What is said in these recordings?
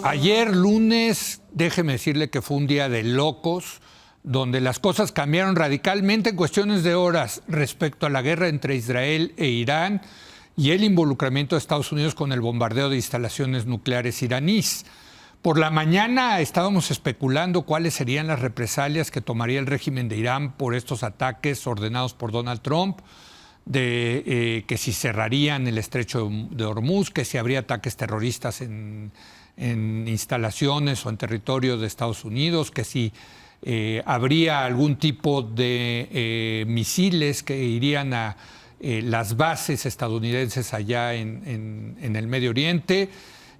Ayer, lunes, déjeme decirle que fue un día de locos, donde las cosas cambiaron radicalmente en cuestiones de horas respecto a la guerra entre Israel e Irán y el involucramiento de Estados Unidos con el bombardeo de instalaciones nucleares iraníes. Por la mañana estábamos especulando cuáles serían las represalias que tomaría el régimen de Irán por estos ataques ordenados por Donald Trump, de que si cerrarían el estrecho de Hormuz, que si habría ataques terroristas en instalaciones o en territorio de Estados Unidos, que si habría algún tipo de misiles que irían a las bases estadounidenses allá en el Medio Oriente.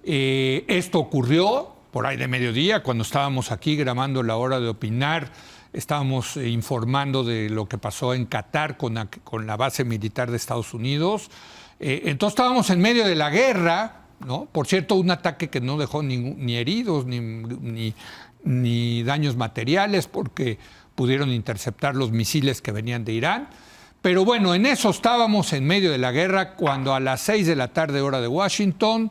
Esto ocurrió por ahí de mediodía, cuando estábamos aquí grabando La Hora de Opinar. Estábamos informando de lo que pasó en Qatar con la base militar de Estados Unidos. Entonces estábamos en medio de la guerra, ¿no? Por cierto, un ataque que no dejó ni heridos ni daños materiales, porque pudieron interceptar los misiles que venían de Irán. Pero bueno, en eso estábamos en medio de la guerra, cuando a las 6 de la tarde, hora de Washington,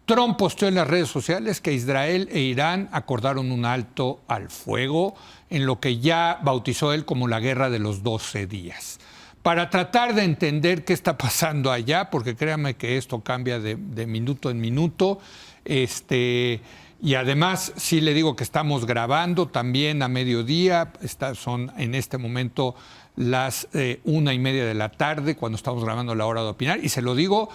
Trump posteó en las redes sociales que Israel e Irán acordaron un alto al fuego en lo que ya bautizó él como la guerra de los 12 días. Para tratar de entender qué está pasando allá, porque créanme que esto cambia de minuto en minuto, y además sí le digo que estamos grabando también a mediodía, son en este momento las 1:30 de la tarde cuando estamos grabando La Hora de Opinar, y se lo digo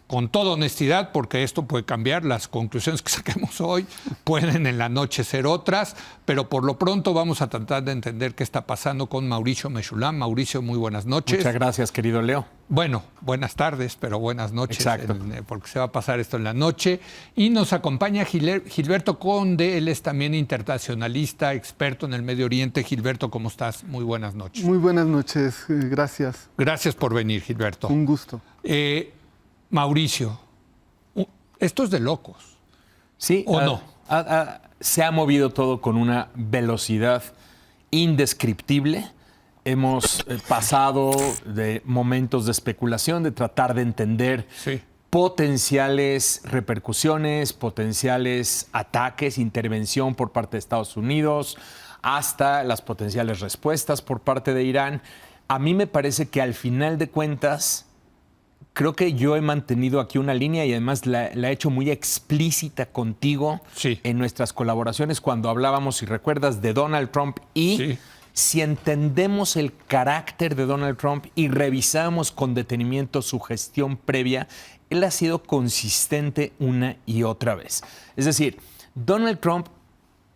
con toda honestidad, porque esto puede cambiar, las conclusiones que saquemos hoy pueden en la noche ser otras, pero por lo pronto vamos a tratar de entender qué está pasando con Mauricio Meshulam. Mauricio, muy buenas noches. Muchas gracias, querido Leo. Bueno, buenas tardes, pero buenas noches. Exacto. Porque se va a pasar esto en la noche. Y nos acompaña Gilberto Conde, él es también internacionalista, experto en el Medio Oriente. Gilberto, ¿cómo estás? Muy buenas noches. Muy buenas noches, gracias. Gracias por venir, Gilberto. Un gusto. Mauricio, esto es de locos. Sí. ¿O no? Se ha movido todo con una velocidad indescriptible. Hemos pasado de momentos de especulación, de tratar de entender potenciales repercusiones, potenciales ataques, intervención por parte de Estados Unidos, hasta las potenciales respuestas por parte de Irán. A mí me parece que al final de cuentas, creo que yo he mantenido aquí una línea y además la he hecho muy explícita contigo en nuestras colaboraciones cuando hablábamos, si recuerdas, de Donald Trump y si entendemos el carácter de Donald Trump y revisamos con detenimiento su gestión previa, él ha sido consistente una y otra vez. Es decir, Donald Trump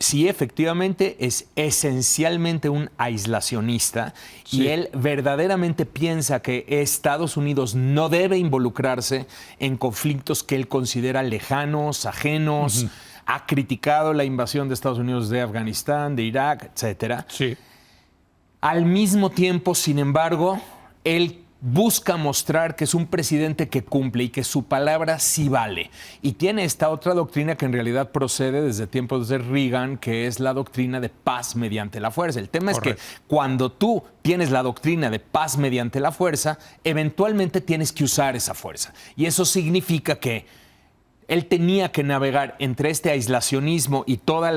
sí, efectivamente, es esencialmente un aislacionista y él verdaderamente piensa que Estados Unidos no debe involucrarse en conflictos que él considera lejanos, ajenos. Ha criticado la invasión de Estados Unidos de Afganistán, de Irak, etcétera. Al mismo tiempo, sin embargo, él busca mostrar que es un presidente que cumple y que su palabra sí vale. Y tiene esta otra doctrina que en realidad procede desde tiempos de Reagan, que es la doctrina de paz mediante la fuerza. El tema es que cuando tú tienes la doctrina de paz mediante la fuerza, eventualmente tienes que usar esa fuerza. Y eso significa que él tenía que navegar entre este aislacionismo y todo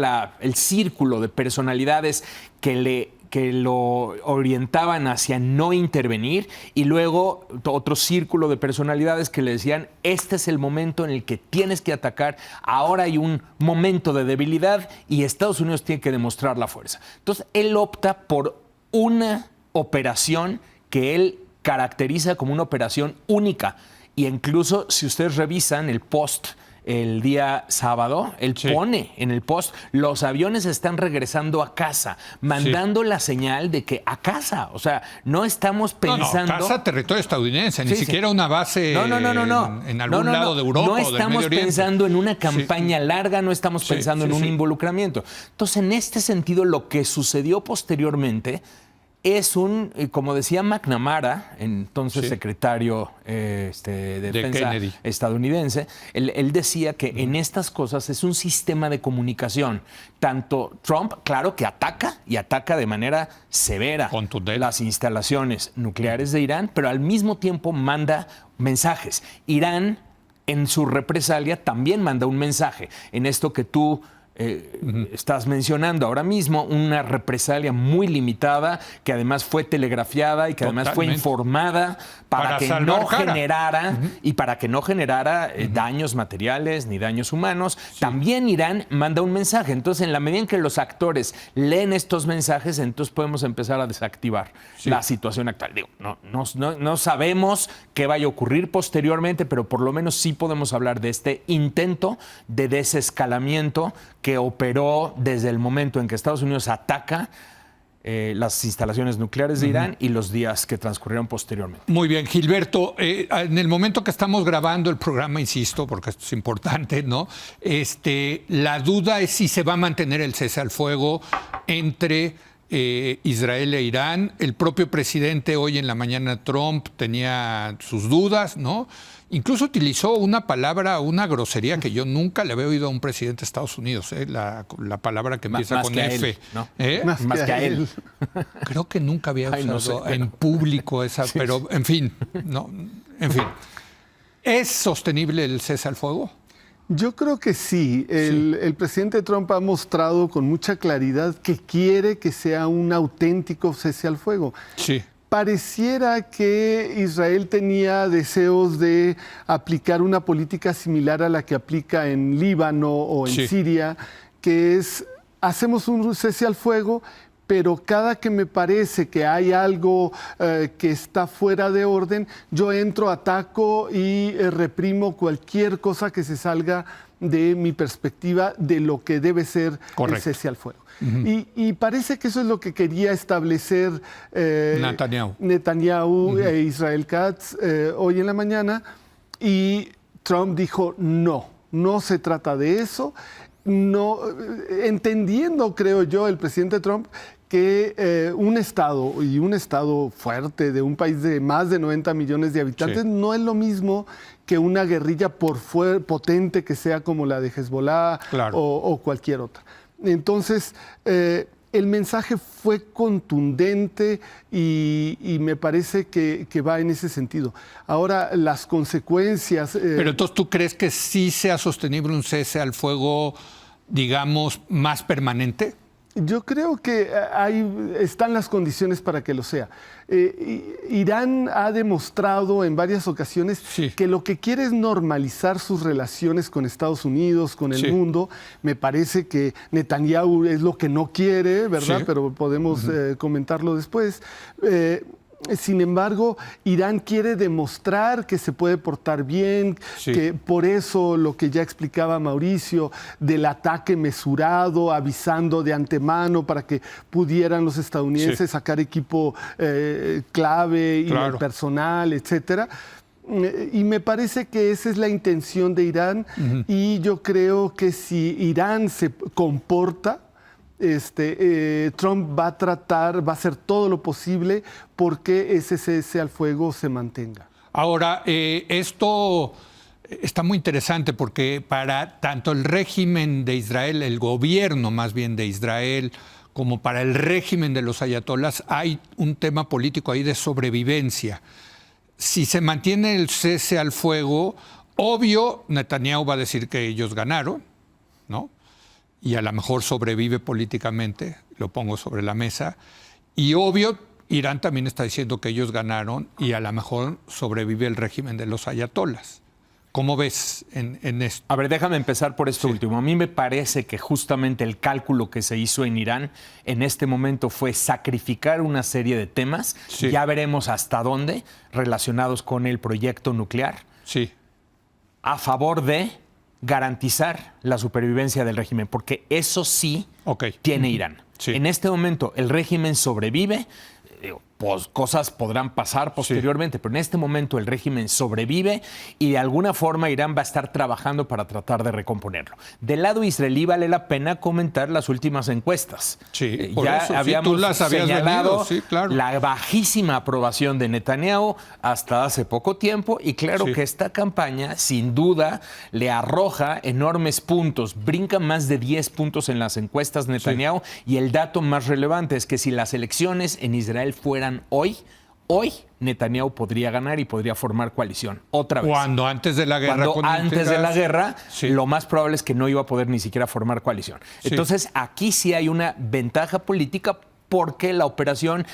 el círculo de personalidades que lo orientaban hacia no intervenir, y luego otro círculo de personalidades que le decían, este es el momento en el que tienes que atacar, ahora hay un momento de debilidad y Estados Unidos tiene que demostrar la fuerza. Entonces, él opta por una operación que él caracteriza como una operación única, y incluso si ustedes revisan el post el día sábado, él pone en el post, los aviones están regresando a casa, mandando la señal de que a casa, o sea, no estamos pensando... No, casa, territorio estadounidense, ni siquiera una base en algún lado de Europa no o del Medio estamos Oriente. Pensando en una campaña larga, no estamos pensando en un involucramiento. Entonces, en este sentido, lo que sucedió posteriormente es como decía McNamara, entonces secretario de Defensa estadounidense, él decía que en estas cosas es un sistema de comunicación. Tanto Trump, claro que ataca, y ataca de manera severa las instalaciones nucleares de Irán, pero al mismo tiempo manda mensajes. Irán en su represalia también manda un mensaje en esto que tú estás mencionando ahora mismo, una represalia muy limitada que además fue telegrafiada y que además fue informada para que no generara y para que no generara daños materiales ni daños humanos. Sí. También Irán manda un mensaje. Entonces, en la medida en que los actores leen estos mensajes, entonces podemos empezar a desactivar la situación actual. Digo, no sabemos qué vaya a ocurrir posteriormente, pero por lo menos sí podemos hablar de este intento de desescalamiento que operó desde el momento en que Estados Unidos ataca las instalaciones nucleares de Irán y los días que transcurrieron posteriormente. Muy bien, Gilberto. En el momento que estamos grabando el programa, insisto, porque esto es importante, ¿no? La duda es si se va a mantener el cese al fuego entre Israel e Irán. El propio presidente hoy en la mañana, Trump, tenía sus dudas, ¿no? Incluso utilizó una palabra, una grosería que yo nunca le había oído a un presidente de Estados Unidos, la palabra que empieza con F. Él, ¿no? Más que a él. Creo que nunca había usado en público esa, pero en fin, no, en fin. ¿Es sostenible el cese al fuego? Yo creo que sí. El presidente Trump ha mostrado con mucha claridad que quiere que sea un auténtico cese al fuego. Sí. Pareciera que Israel tenía deseos de aplicar una política similar a la que aplica en Líbano o en Siria, que es, hacemos un cese al fuego, pero cada que me parece que hay algo que está fuera de orden, yo entro, ataco y reprimo cualquier cosa que se salga de mi perspectiva de lo que debe ser el cese al fuego. Y parece que eso es lo que quería establecer Netanyahu e Israel Katz hoy en la mañana. Y Trump dijo, no se trata de eso. No, entendiendo, creo yo, el presidente Trump, que un Estado fuerte de un país de más de 90 millones de habitantes no es lo mismo que una guerrilla potente que sea como la de Hezbollah o cualquier otra. Entonces, el mensaje fue contundente y me parece que va en ese sentido. Ahora, las consecuencias... Pero entonces, ¿tú crees que sí sea sostenible un cese al fuego, digamos, más permanente? Yo creo que están las condiciones para que lo sea. Irán ha demostrado en varias ocasiones que lo que quiere es normalizar sus relaciones con Estados Unidos, con el mundo. Me parece que Netanyahu es lo que no quiere, ¿verdad? Pero podemos comentarlo después. Sin embargo, Irán quiere demostrar que se puede portar bien, que por eso lo que ya explicaba Mauricio, del ataque mesurado, avisando de antemano para que pudieran los estadounidenses sacar equipo clave y el personal, etcétera. Y me parece que esa es la intención de Irán y yo creo que si Irán se comporta, Trump va a hacer todo lo posible porque ese cese al fuego se mantenga. Ahora, esto está muy interesante porque para tanto el régimen de Israel, el gobierno más bien de Israel, como para el régimen de los ayatolás, hay un tema político ahí de sobrevivencia. Si se mantiene el cese al fuego, obvio, Netanyahu va a decir que ellos ganaron, ¿no? Y a lo mejor sobrevive políticamente, lo pongo sobre la mesa. Y obvio, Irán también está diciendo que ellos ganaron y a lo mejor sobrevive el régimen de los ayatolás. ¿Cómo ves en esto? A ver, déjame empezar por esto último. A mí me parece que justamente el cálculo que se hizo en Irán en este momento fue sacrificar una serie de temas, ya veremos hasta dónde, relacionados con el proyecto nuclear, a favor de garantizar la supervivencia del régimen, porque eso sí tiene Irán. En este momento el régimen sobrevive, pues cosas podrán pasar posteriormente, pero en este momento el régimen sobrevive y de alguna forma Irán va a estar trabajando para tratar de recomponerlo. Del lado israelí vale la pena comentar las últimas encuestas. Ya habíamos señalado la bajísima aprobación de Netanyahu hasta hace poco tiempo y claro que esta campaña sin duda le arroja enormes puntos, brinca más de 10 puntos en las encuestas Netanyahu y el dato más relevante es que si las elecciones en Israel fueran hoy hoy Netanyahu podría ganar y podría formar coalición otra vez. Cuando antes de la guerra. Antes de la guerra, sí, lo más probable es que no iba a poder ni siquiera formar coalición. Sí. Entonces, aquí sí hay una ventaja política porque la operación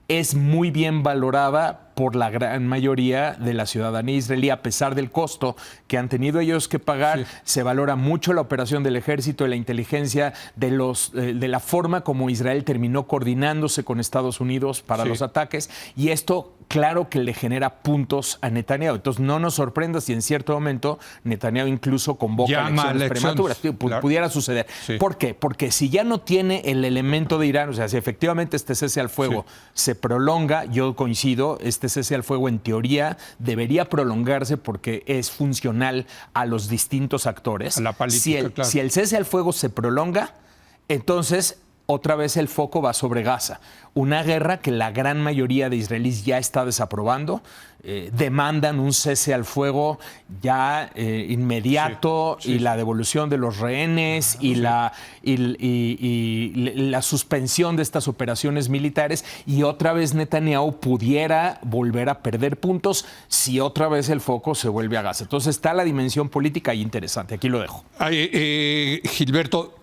es muy bien valorada por la gran mayoría de la ciudadanía israelí, a pesar del costo que han tenido ellos que pagar. Sí. Se valora mucho la operación del ejército, de la inteligencia, de la forma como Israel terminó coordinándose con Estados Unidos para los ataques, y esto claro que le genera puntos a Netanyahu. Entonces no nos sorprenda si en cierto momento Netanyahu incluso convoca elecciones prematuras. Claro. Pudiera suceder. Sí. ¿Por qué? Porque si ya no tiene el elemento de Irán, o sea, si efectivamente este cese al fuego se prolonga, yo coincido, este cese al fuego en teoría debería prolongarse porque es funcional a los distintos actores. A la política, si el cese al fuego se prolonga, entonces otra vez el foco va sobre Gaza. Una guerra que la gran mayoría de israelíes ya está desaprobando. Demandan un cese al fuego ya inmediato y la devolución de los rehenes y la suspensión de estas operaciones militares. Y otra vez Netanyahu pudiera volver a perder puntos si otra vez el foco se vuelve a Gaza. Entonces está la dimensión política y interesante. Aquí lo dejo. Gilberto,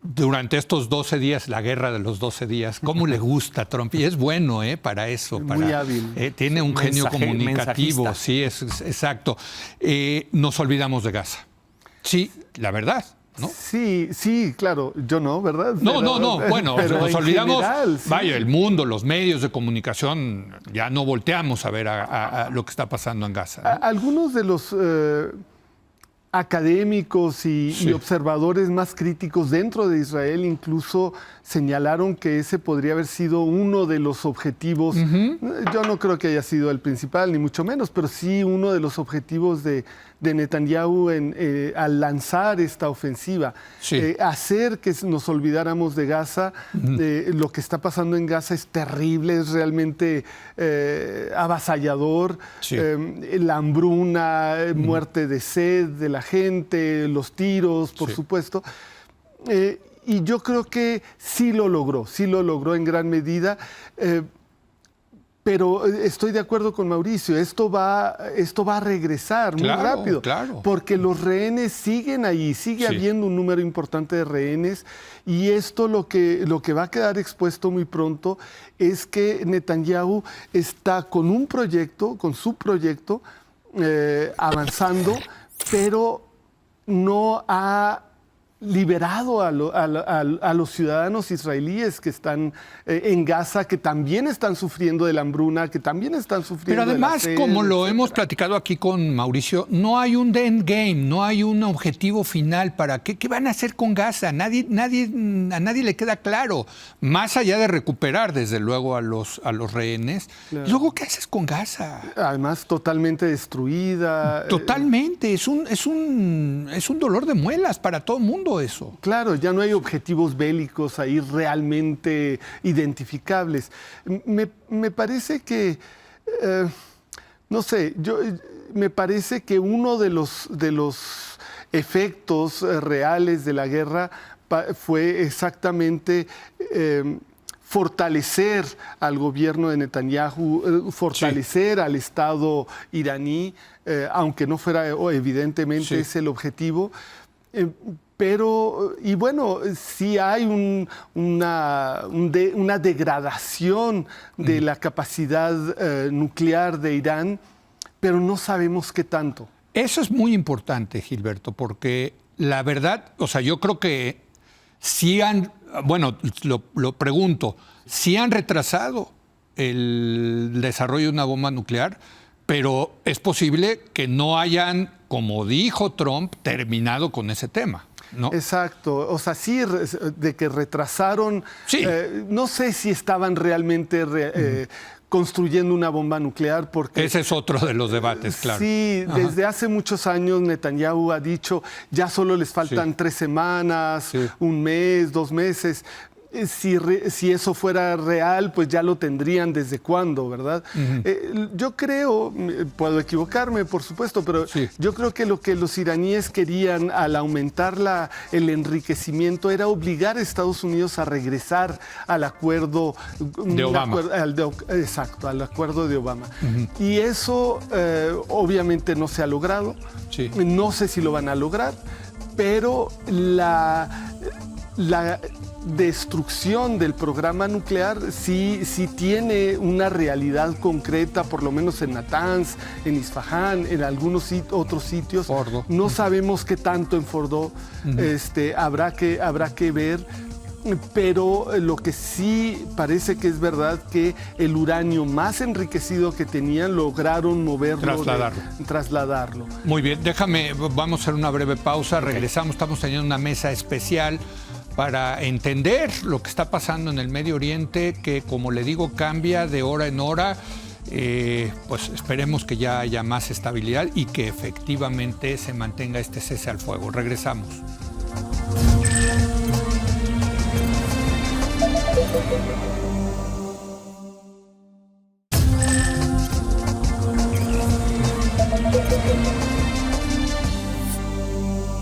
durante estos 12 días, la guerra de los 12 días, ¿cómo le gusta a Trump? Y es bueno para eso. Muy hábil. Tiene un genio comunicativo. Sí, es exacto. Nos olvidamos de Gaza. Sí, la verdad, ¿no? Sí, claro. Yo no, ¿verdad? No. Bueno, pero nos olvidamos. General, sí. Vaya, el mundo, los medios de comunicación, ya no volteamos a ver a lo que está pasando en Gaza, ¿no? Algunos de los académicos y observadores más críticos dentro de Israel incluso señalaron que ese podría haber sido uno de los objetivos. Yo no creo que haya sido el principal, ni mucho menos, pero sí uno de los objetivos de Netanyahu al lanzar esta ofensiva. Hacer que nos olvidáramos de Gaza. Lo que está pasando en Gaza es terrible, es realmente avasallador. La hambruna, muerte de sed de la gente, los tiros, por supuesto. Y yo creo que sí lo logró en gran medida. Pero estoy de acuerdo con Mauricio, esto va a regresar muy rápido, porque los rehenes siguen ahí, sigue habiendo un número importante de rehenes, y esto lo que va a quedar expuesto muy pronto es que Netanyahu está con su proyecto, avanzando, pero no ha liberado a los ciudadanos israelíes que están en Gaza, que también están sufriendo de la hambruna, que también están sufriendo de la sed. Pero además, como lo hemos platicado aquí con Mauricio, no hay un end game, no hay un objetivo final para qué van a hacer con Gaza. A nadie le queda claro, más allá de recuperar desde luego a los rehenes. Claro. ¿Y luego qué haces con Gaza? Además, totalmente destruida. Totalmente, es un dolor de muelas para todo el mundo. Eso. Claro, ya no hay objetivos bélicos ahí realmente identificables. Me parece que, no sé, me parece que uno de los efectos reales de la guerra fue exactamente fortalecer al gobierno de Netanyahu, fortalecer al Estado iraní, aunque no fuera evidentemente es el objetivo. Pero, y bueno, sí hay una degradación de la capacidad nuclear de Irán, pero no sabemos qué tanto. Eso es muy importante, Gilberto, porque la verdad, o sea, yo creo que sí lo pregunto, sí han retrasado el desarrollo de una bomba nuclear, pero es posible que no hayan, como dijo Trump, terminado con ese tema, ¿no? Exacto. O sea, sí, de que retrasaron. Sí. No sé si estaban realmente construyendo una bomba nuclear, porque... Ese es otro de los debates, claro. Sí, desde hace muchos años Netanyahu ha dicho, ya solo les faltan 3 semanas, un mes, 2 meses. Si eso fuera real, pues ya lo tendrían desde cuándo, ¿verdad? Yo creo, puedo equivocarme, por supuesto, pero yo creo que lo que los iraníes querían al aumentar el enriquecimiento era obligar a Estados Unidos a regresar al acuerdo de Obama. Exacto, al acuerdo de Obama. Y eso obviamente no se ha logrado. No sé si lo van a lograr, pero la destrucción del programa nuclear sí tiene una realidad concreta, por lo menos en Natanz, en Isfahán, en algunos otros sitios. Fordo. No sabemos qué tanto en Fordo. Habrá que ver. Pero lo que sí parece que es verdad que el uranio más enriquecido que tenían lograron moverlo, trasladarlo. Muy bien, vamos a hacer una breve pausa, regresamos, estamos teniendo una mesa especial para entender lo que está pasando en el Medio Oriente, que como le digo cambia de hora en hora. Pues esperemos que ya haya más estabilidad y que efectivamente se mantenga este cese al fuego. Regresamos.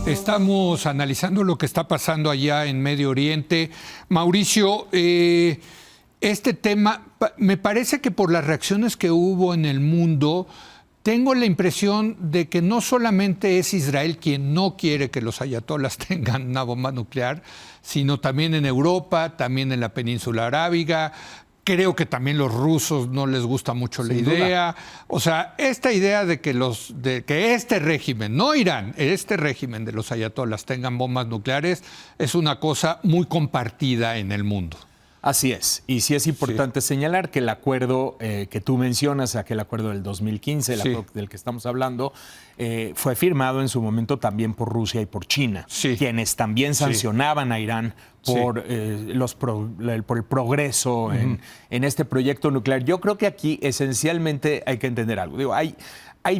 Estamos analizando lo que está pasando allá en Medio Oriente. Mauricio, este tema, me parece que por las reacciones que hubo en el mundo, tengo la impresión de que no solamente es Israel quien no quiere que los ayatolas tengan una bomba nuclear, sino también en Europa, también en la península arábiga. Creo que también los rusos no les gusta mucho la idea. O sea, esta idea de que este régimen, no Irán, este régimen de los ayatolas tengan bombas nucleares es una cosa muy compartida en el mundo. Así es. Y sí es importante señalar que el acuerdo que tú mencionas, aquel acuerdo del 2015, el acuerdo del que estamos hablando, fue firmado en su momento también por Rusia y por China, quienes también sancionaban a Irán por el progreso en este proyecto nuclear. Yo creo que aquí esencialmente hay que entender algo. Digo, hay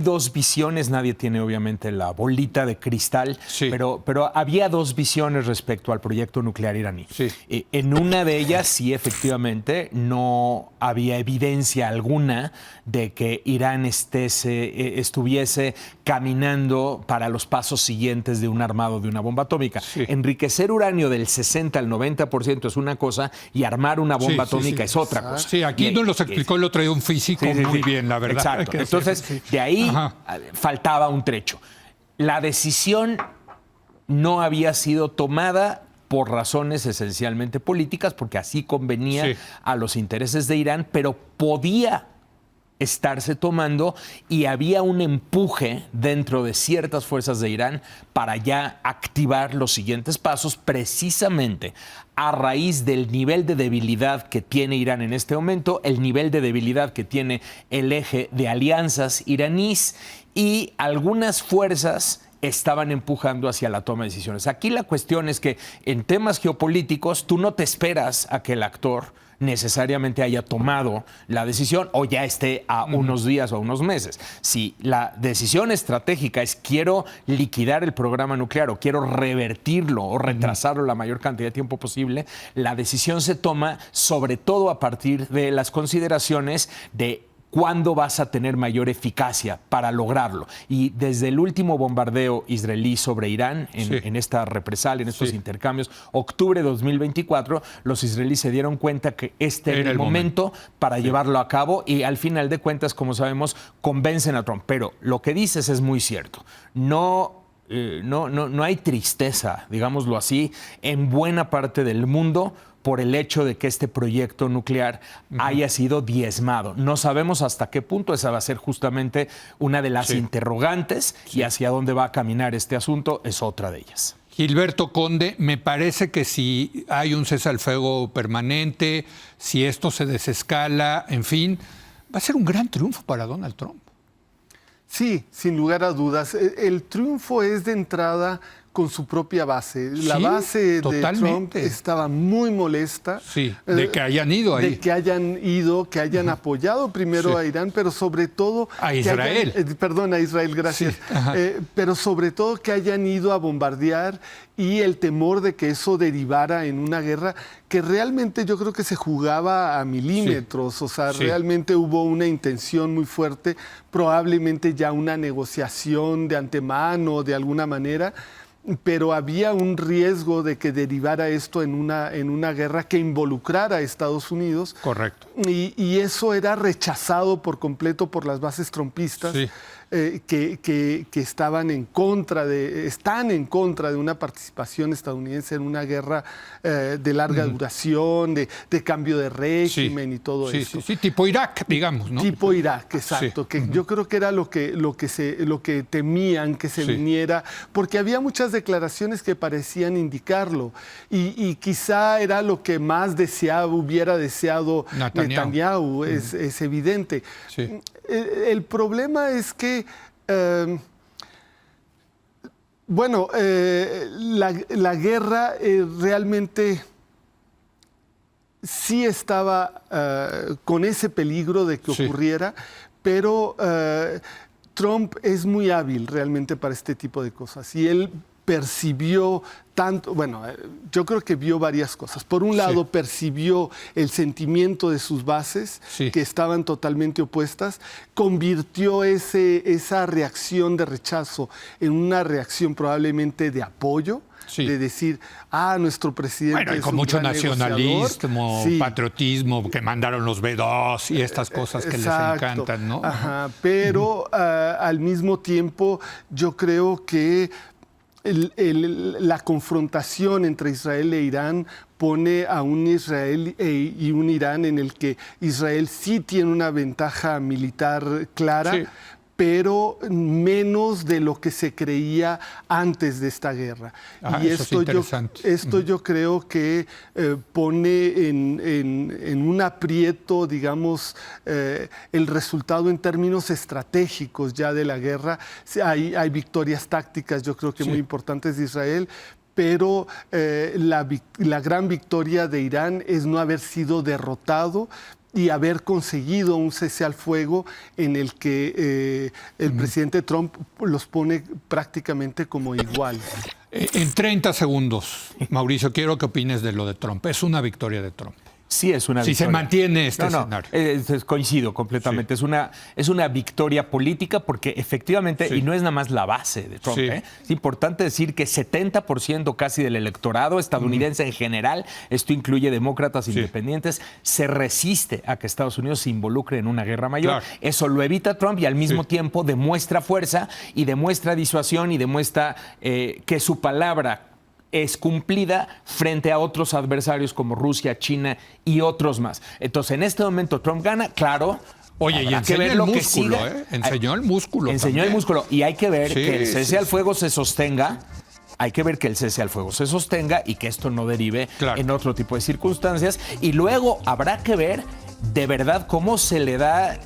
dos visiones, nadie tiene obviamente la bolita de cristal, pero había dos visiones respecto al proyecto nuclear iraní. En una de ellas, sí, efectivamente, no había evidencia alguna de que Irán estuviese caminando para los pasos siguientes de un armado de una bomba atómica. Enriquecer uranio del 60 al 90% es una cosa y armar una bomba atómica es otra cosa. Sí, aquí nos los explicó el otro día un físico muy bien, la verdad. Exacto. Entonces, de ahí faltaba un trecho. La decisión no había sido tomada por razones esencialmente políticas, porque así convenía a los intereses de Irán, pero podía estarse tomando y había un empuje dentro de ciertas fuerzas de Irán para ya activar los siguientes pasos, precisamente a raíz del nivel de debilidad que tiene Irán en este momento, el nivel de debilidad que tiene el eje de alianzas iraníes, y algunas fuerzas estaban empujando hacia la toma de decisiones. Aquí la cuestión es que en temas geopolíticos tú no te esperas a que el actor necesariamente haya tomado la decisión o ya esté a unos días o unos meses. Si la decisión estratégica es quiero liquidar el programa nuclear o quiero revertirlo o retrasarlo la mayor cantidad de tiempo posible, la decisión se toma sobre todo a partir de las consideraciones de ¿cuándo vas a tener mayor eficacia para lograrlo? Y desde el último bombardeo israelí sobre Irán, en esta represalia, en estos intercambios, octubre de 2024, los israelíes se dieron cuenta que este era el momento para llevarlo a cabo y al final de cuentas, como sabemos, convencen a Trump. Pero lo que dices es muy cierto. No hay tristeza, digámoslo así, en buena parte del mundo por el hecho de que este proyecto nuclear haya sido diezmado. No sabemos hasta qué punto, esa va a ser justamente una de las interrogantes y hacia dónde va a caminar este asunto es otra de ellas. Gilberto Conde, me parece que si hay un cese al fuego permanente, si esto se desescala, en fin, va a ser un gran triunfo para Donald Trump. Sí, sin lugar a dudas. El triunfo es de entrada con su propia base. La Sí, base de totalmente. Trump estaba muy molesta. Sí, de que hayan ido ahí. De que hayan apoyado primero Sí. a Irán, pero sobre todo... A que Israel. a Israel, gracias. Sí, ajá. Pero sobre todo que hayan ido a bombardear y el temor de que eso derivara en una guerra que realmente yo creo que se jugaba a milímetros. O sea, Sí. realmente hubo una intención muy fuerte, probablemente ya una negociación de antemano de alguna manera, pero había un riesgo de que derivara esto en una guerra que involucrara a Estados Unidos. Correcto. Y eso era rechazado por completo por las bases trumpistas, Sí. que están en contra de una participación estadounidense en una guerra de larga duración, de cambio de régimen y todo Sí, eso. sí, sí, tipo Irak, digamos, ¿no? Tipo Irak, exacto, Sí. que yo creo que era lo que temían que se Sí. viniera, porque había muchas declaraciones que parecían indicarlo, y quizá era lo que más hubiera deseado Netanyahu, es evidente. Sí. El problema es que, la guerra realmente sí estaba con ese peligro de que ocurriera, pero Trump es muy hábil realmente para este tipo de cosas y él percibió tanto, yo creo que vio varias cosas. Por un lado, percibió el sentimiento de sus bases, que estaban totalmente opuestas, convirtió esa reacción de rechazo en una reacción probablemente de apoyo, de decir, nuestro presidente Bueno, y es con un mucho gran nacionalismo, patriotismo, que mandaron los B2 y estas cosas que les encantan, ¿no? Ajá, pero al mismo tiempo yo creo que la confrontación entre Israel e Irán pone a un Israel y un Irán en el que Israel sí tiene una ventaja militar clara, pero menos de lo que se creía antes de esta guerra. Y esto yo creo que pone en un aprieto, digamos, el resultado en términos estratégicos ya de la guerra. Hay victorias tácticas, yo creo que muy importantes de Israel, pero la gran victoria de Irán es no haber sido derrotado y haber conseguido un cese al fuego en el que el presidente Trump los pone prácticamente como igual. En 30 segundos, Mauricio, quiero que opines de lo de Trump. Es una victoria de Trump. Sí, es una victoria. Si se mantiene este escenario. Coincido completamente. Es una victoria política porque efectivamente, y no es nada más la base de Trump, es importante decir que 70% casi del electorado estadounidense en general, esto incluye demócratas independientes, se resiste a que Estados Unidos se involucre en una guerra mayor. Claro. Eso lo evita Trump y al mismo tiempo demuestra fuerza y demuestra disuasión y demuestra que su palabra es cumplida frente a otros adversarios como Rusia, China y otros más. Entonces, en este momento Trump gana, claro. Oye, y enseñó el músculo, Enseñó el músculo. Enseñó el músculo. Y hay que ver que el cese al fuego se sostenga. Hay que ver que el cese al fuego se sostenga y que esto no derive en otro tipo de circunstancias. Y luego habrá que ver de verdad cómo se le da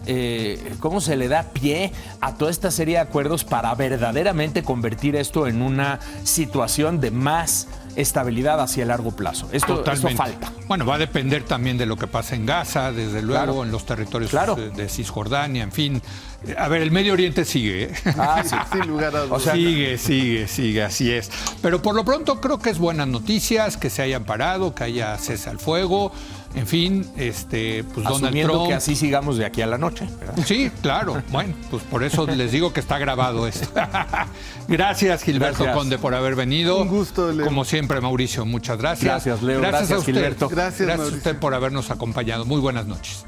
pie a toda esta serie de acuerdos para verdaderamente convertir esto en una situación de más estabilidad hacia el largo plazo. Esto falta. Bueno, va a depender también de lo que pasa en Gaza, desde luego, en los territorios de Cisjordania, en fin. A ver, el Medio Oriente sigue. Sin lugar a dudas. Sigue, así es. Pero por lo pronto creo que es buenas noticias, que se hayan parado, que haya cese al fuego. En fin, pues Donald Trump, que así sigamos de aquí a la noche, ¿verdad? Sí, claro. Bueno, pues por eso les digo que está grabado esto. Gracias, Gilberto Conde, por haber venido. Un gusto, Leo. Como siempre, Mauricio, muchas gracias. Gracias, Leo. Gracias, a usted. Gilberto. Gracias a usted por habernos acompañado. Muy buenas noches.